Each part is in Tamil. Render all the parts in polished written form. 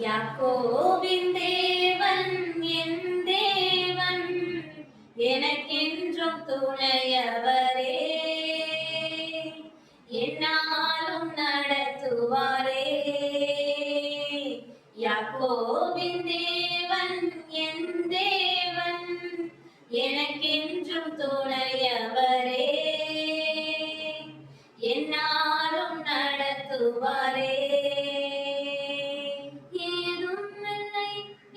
யாக்கோபின் தேவன் என் தேவன், எனக்கென்றும் துணையவரே, என்னாலும் நடத்துவாரே. யாக்கோபின் தேவன் என் தேவன், எனக்கென்றும் துணையவரே, என்னாலும் நடத்துவாரே. ஏதும் இல்லை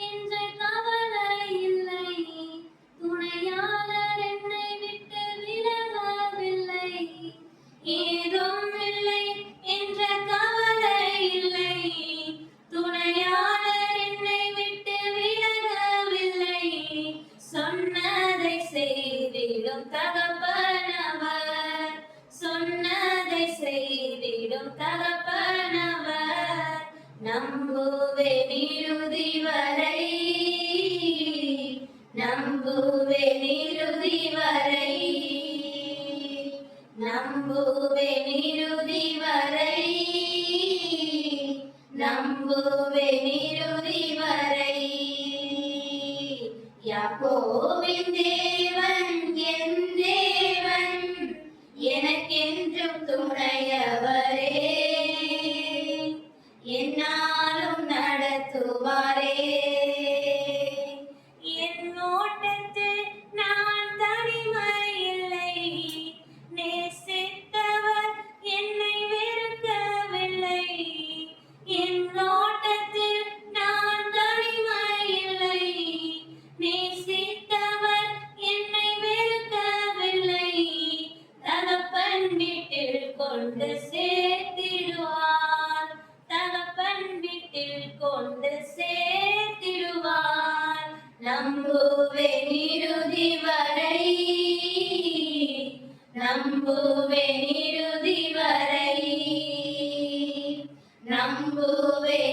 என்ற கவலை இல்லை, துணையாளர் என்னை விட்டு விலகவில்லை. சொன்னதை செய்திடும் தகப்பனவர், சொன்னதை செய்திடும் தகப்பனவர். நம்புவேன் இறுதி வரை, நம்புவேன் இறுதி வரை, நம்புவேன் இறுதி வரை, நம்புவேன் இறுதி வரை. யாக்கோபின் தேவன் என் தேவன், எனக்கென்றும் துணையவரே, என்னாலும் நடத்துவாரே. என் ஓட்டத்தில் நான் தனிமை இல்லை, நேசித்தவர் என்னை வெறுக்கவில்லை. என் ஓட்டத்தில் நான் தனிமை இல்லை, நேசித்தவர் என்னை வெறுக்கவில்லை. தகப்பன் வீட்டில் கொண்டு சேர்த்திடுவார், தகப்பன் வீட்டில் கொண்டு சேர்த்திடுவார். நம்புவேன் இறுதி வரை, நம்புவேன் இறுதி வரை, நம்புவேன்